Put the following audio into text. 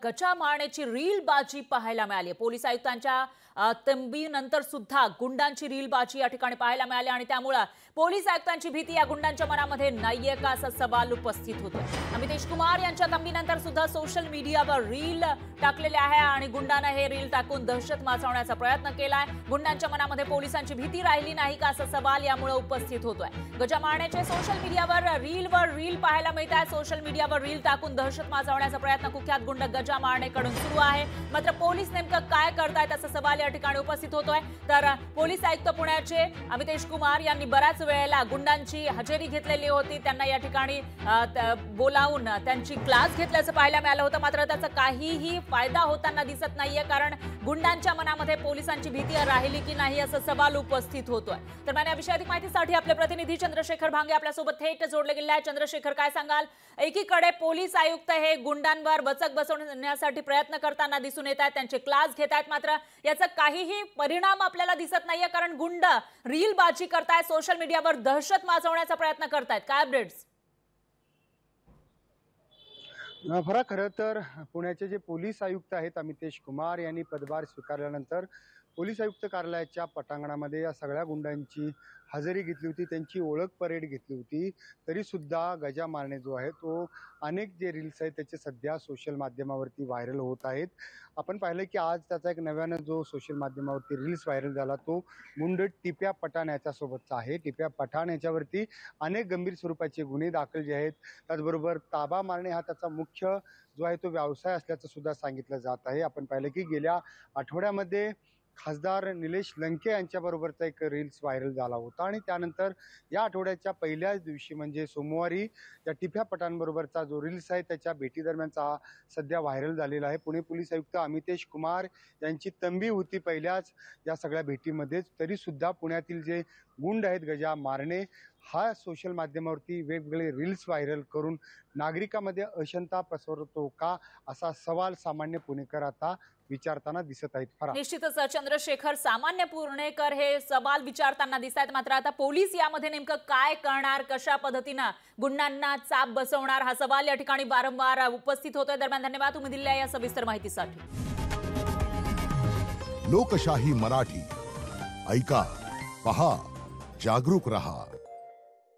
गजा मारण्याची रीलबाजी पाहायला मिळाली। पोलीस आयुक्तांच्या तंबीनंतर सुद्धा गुंडांची रीलबाजी या ठिकाणी पाहायला मिळाली आणि त्यामुळे पोलीस आयुक्तांची भीती या गुंडांच्या मनामध्ये नाहीये का असा सवाल उपस्थित होतो। अमितेश कुमार यांच्या तंबीनंतर सुद्धा सोशल मीडियावर रील टाकलेले आहे आणि गुंडांना हे रील टाकून दहशत माजवण्याचा प्रयत्न केलाय। गुंडांच्या मनामध्ये पोलिसांची भीती राहिली नाही का असा सवाल यामुळे उपस्थित होतोय। गजा मारण्याचे सोशल मीडियावर रील पाहायला मिळत आहे। सोशल मीडियावर रील टाकून दहशत माजवण्याचा प्रयत्न कुख्यात गुंड गजा मारण्याकडून सुरू आहे। मात्र पोलीस नेमकं काय करतायत असा सवाल या ठिकाणी उपस्थित होतोय। तर पोलीस आयुक्त पुण्याचे अमितेश कुमार यांनी बराच वेळेला गुंडांची हजेरी घेतलेली होती। त्यांना या ठिकाणी बोलावून त्यांची क्लास घेतल्याचं पाहायला मिळालं होतं। मात्र त्याचा काहीही फायदा होताना दिसत नाहीये, कारण गुंडांच्या मनामध्ये पोलिसांची भीती राहिली की नाही असा सवाल उपस्थित होतोय। तर या विषयात अधिक माहितीसाठी आपले प्रतिनिधी चंद्रशेखर भांगे आपल्यासोबत थेट जोडले गेले आहेत। चंद्रशेखर, काय सांगाल? एकीकडे पोलीस आयुक्त हे गुंडांवर वचक बसवण्यासाठी प्रयत्न करताना दिसून येत आहेत, त्यांचे क्लास घेत आहेत, मात्र याचा काहीही परिणाम आपल्याला दिसत नाहीये, कारण गुंड रीलबाजी करतायत, सोशल मीडियावर दहशत माजवण्याचा प्रयत्न करतायत। काय अपडेट्स? खरं तर पुण्याचे जे पोलीस आयुक्त आहेत अमितेश कुमार यांनी पदभार स्वीकारल्यानंतर पोलीस आयुक्त कार्यालयाच्या पटांगणामध्ये या सगळ्या गुंडांची हजेरी घेतली होती, त्यांची ओळख परेड घेतली होती। तरी सुद्धा गजा मारणे जो आहे तो अनेक जे रील्स आहेत त्याचे सध्या सोशल माध्यमावरती व्हायरल होत आहेत। आपण पाहिलं की आज त्याचा एक नव्यानं जो सोशल माध्यमावरती रील्स व्हायरल झाला तो गुंड टिप्या पठाण याच्यासोबतचा आहे। टिप्या पठाण याच्यावरती अनेक गंभीर स्वरूपाचे गुन्हे दाखल जे आहेत, त्याचबरोबर ताबा मारणे हा त्याचा मुख्य जो आहे तो व्यवसाय असल्याचं सुद्धा सांगितलं जात आहे। आपण पाहिलं की गेल्या आठवड्यामध्ये खासदार निलेश लंके यांच्याबरोबरचा एक रील्स व्हायरल झाला होता आणि त्यानंतर या आठवड्याच्या पहिल्याच दिवशी म्हणजे सोमवारी या टिप्या पठाणबरोबरचा जो रील्स आहे त्याच्या भेटीदरम्यानचा हा सध्या व्हायरल झालेला आहे। पुणे पोलीस आयुक्त अमितेश कुमार यांची तंबी होती पहिल्याच या सगळ्या भेटीमध्येच, तरी सुद्धा पुण्यातील जे गुंड आहेत गजा मारणे हा सोशल माध्यमावरती वेगवेगळे रील्स व्हायरल करून नागरिकांमध्ये अशांतता पसरवतो का असा सवाल सामान्य पुणेकर आता विचारताना दिसत आहेत। निश्चितच चंद्रशेखर, सामान्य पुणेकर हे सवाल विचारताना दिसत आहेत, मात्र आता पोलीस यामध्ये नेमकं काय करणार, कशा पद्धतीने गुंडांना चाप बसवणार हा सवाल या ठिकाणी वारंवार उपस्थित होतोय। दरम्यान धन्यवाद तुम्ही दिलेल्या या सविस्तर माहितीसाठी। लोकशाही मराठी ऐका, पहा, जागरूक रहा।